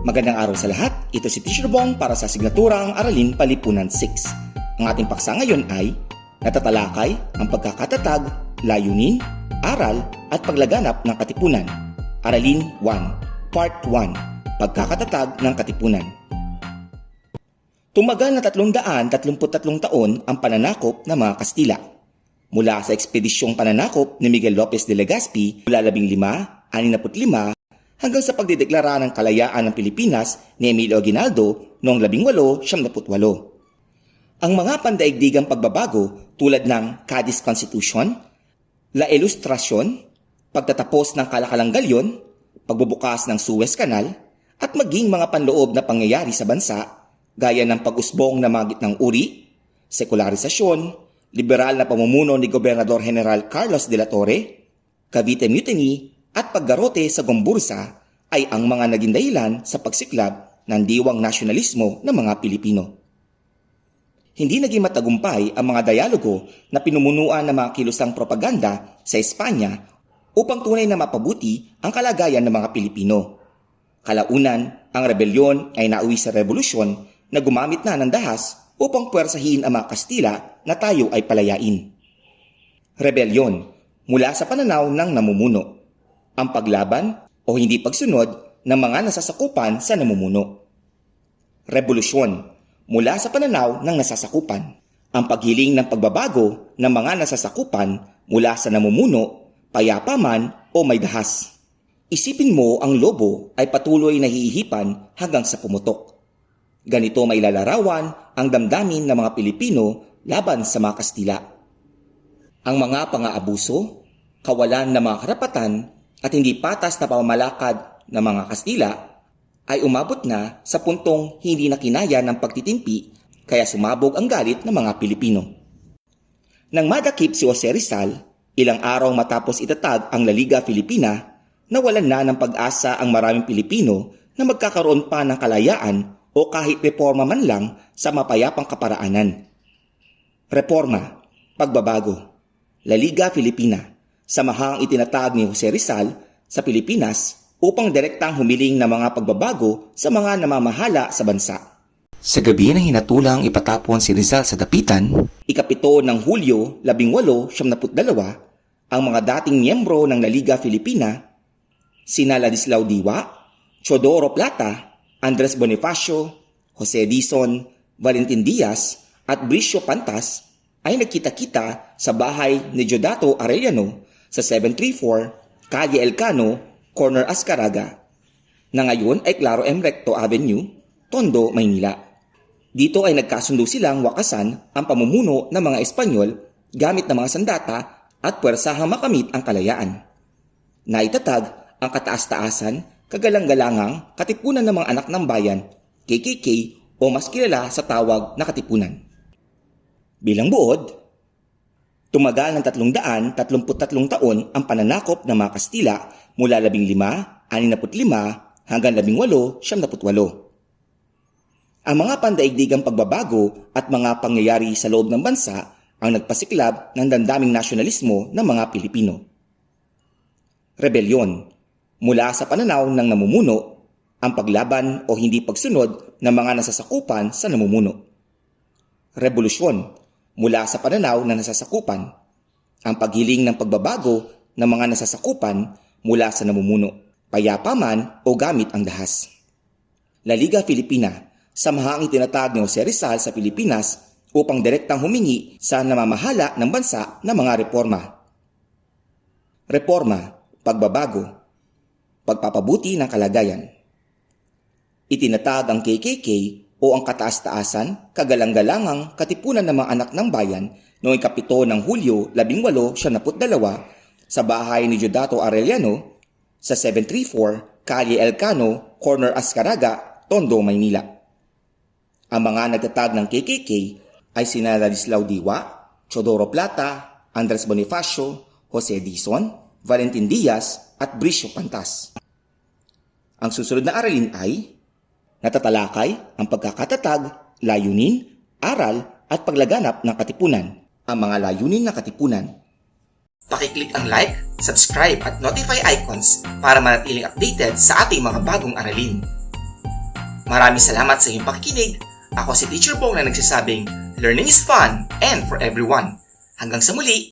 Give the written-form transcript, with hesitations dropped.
Magandang araw sa lahat. Ito si Teacher Bong para sa Asignaturang Aralin Palipunan 6. Ang ating paksa ngayon ay natatalakay ang pagkakatatag, layunin, aral at paglaganap ng katipunan. Aralin 1, Part 1, Pagkakatatag ng katipunan. Tumagal na 333 taon ang pananakop ng mga Kastila. Mula sa ekspedisyong pananakop ni Miguel Lopez de Legazpi mula 1565 hanggang sa pagdideklara ng kalayaan ng Pilipinas ni Emilio Aguinaldo noong 1898. Ang mga pandaigdigang pagbabago tulad ng Cadiz Constitution, La Ilustración, pagtatapos ng Kalakalang Galyon, pagbubukas ng Suez Canal, at maging mga panloob na pangyayari sa bansa gaya ng pag-usbong ng mga gitnang uri, sekularisasyon, liberal na pamumuno ni Gobernador General Carlos de la Torre, Cavite Mutiny at paggarote sa Gomburza ay ang mga naging dahilan sa pagsiklab ng diwang nasyonalismo ng mga Pilipino. Hindi naging matagumpay ang mga dialogo na pinumunuan ng mga kilusang propaganda sa Espanya upang tunay na mapabuti ang kalagayan ng mga Pilipino. Kalaunan, ang rebelyon ay nauwi sa revolusyon na gumamit na ng dahas upang puwersahin ang mga Kastila na tayo ay palayain. Rebelyon mula sa pananaw ng namumuno. Ang paglaban o hindi pagsunod ng mga nasasakupan sa namumuno. Revolusyon mula sa pananaw ng nasasakupan. Ang paghiling ng pagbabago ng mga nasasakupan mula sa namumuno, payapa man o may dahas. Isipin mo ang lobo ay patuloy na hihipan hanggang sa pumutok. Ganito may lalarawan ang damdamin ng mga Pilipino laban sa mga Kastila. Ang mga pang-aabuso, kawalan ng mga karapatan at hindi patas na pamamalakad ng mga Kastila ay umabot na sa puntong hindi na kinaya ng pagtitimpi kaya sumabog ang galit ng mga Pilipino. Nang madakip si Jose Rizal, ilang araw matapos itatag ang La Liga Filipina, nawalan na ng pag-asa ang maraming Pilipino na magkakaroon pa ng kalayaan o kahit reforma man lang sa mapayapang kaparaanan. Reforma, pagbabago, La Liga Filipina, samahang itinatag ni Jose Rizal sa Pilipinas upang direktang humiling ng mga pagbabago sa mga namamahala sa bansa. Sa gabi ng hinatulang ipatapon si Rizal sa dapitan, ikapito ng Hulyo 1872, ang mga dating miyembro ng La Liga Filipina, sina Ladislao Diwa, Teodoro Plata, Andres Bonifacio, Jose Dizon, Valentin Diaz at Bricio Pantas ay nagkita-kita sa bahay ni Diodato Arellano sa 734 Calle Elcano, Corner Ascaraga, na ngayon ay Claro M. Recto Avenue, Tondo, Maynila. Dito ay nagkasundo silang wakasan ang pamumuno ng mga Espanyol gamit ng mga sandata at puwersahang makamit ang kalayaan. Naitatag ang kataas-taasan, kagalang-galangang Katipunan ng mga Anak ng Bayan, KKK o mas kilala sa tawag na Katipunan. Bilang buod, tumagal ng 333 taon ang pananakop ng mga Kastila mula 1565 hanggang 1878. Ang mga pandaigdigang pagbabago at mga pangyayari sa loob ng bansa ang nagpasiklab ng damdaming nasyonalismo ng mga Pilipino. Rebelyon mula sa pananaw ng namumuno, ang paglaban o hindi pagsunod ng mga nasasakupan sa namumuno. Revolusyon mula sa pananaw ng nasasakupan, ang paghiling ng pagbabago ng mga nasasakupan mula sa namumuno, payapa man o gamit ang dahas. La Liga Filipina, samahang itinatag ni Jose Rizal sa Pilipinas upang direktang humingi sa namamahala ng bansa ng mga reforma. Reforma, pagbabago, pagpapabuti ng kalagayan. Itinatag ang KKK o ang kataas-taasan, kagalang-galangang Katipunan ng mga Anak ng Bayan noong ikapito ng Hulyo 1872 sa bahay ni Diodato Arellano sa 734 Calle Elcano, Corner Ascaraga, Tondo, Maynila. Ang mga nagtatag ng KKK ay sina Ladislao Diwa, Teodoro Plata, Andres Bonifacio, Jose Dizon, Valentin Diaz at Bricio Pantas. Ang susunod na aralin ay natatalakay ang pagkakatatag, layunin, aral at paglaganap ng katipunan. Ang mga layunin ng katipunan. Pakiclick ang like, subscribe at notify icons para manatiling updated sa ating mga bagong aralin. Maraming salamat sa iyong pakikinig. Ako si Teacher Bong na nagsasabing, learning is fun and for everyone. Hanggang sa muli!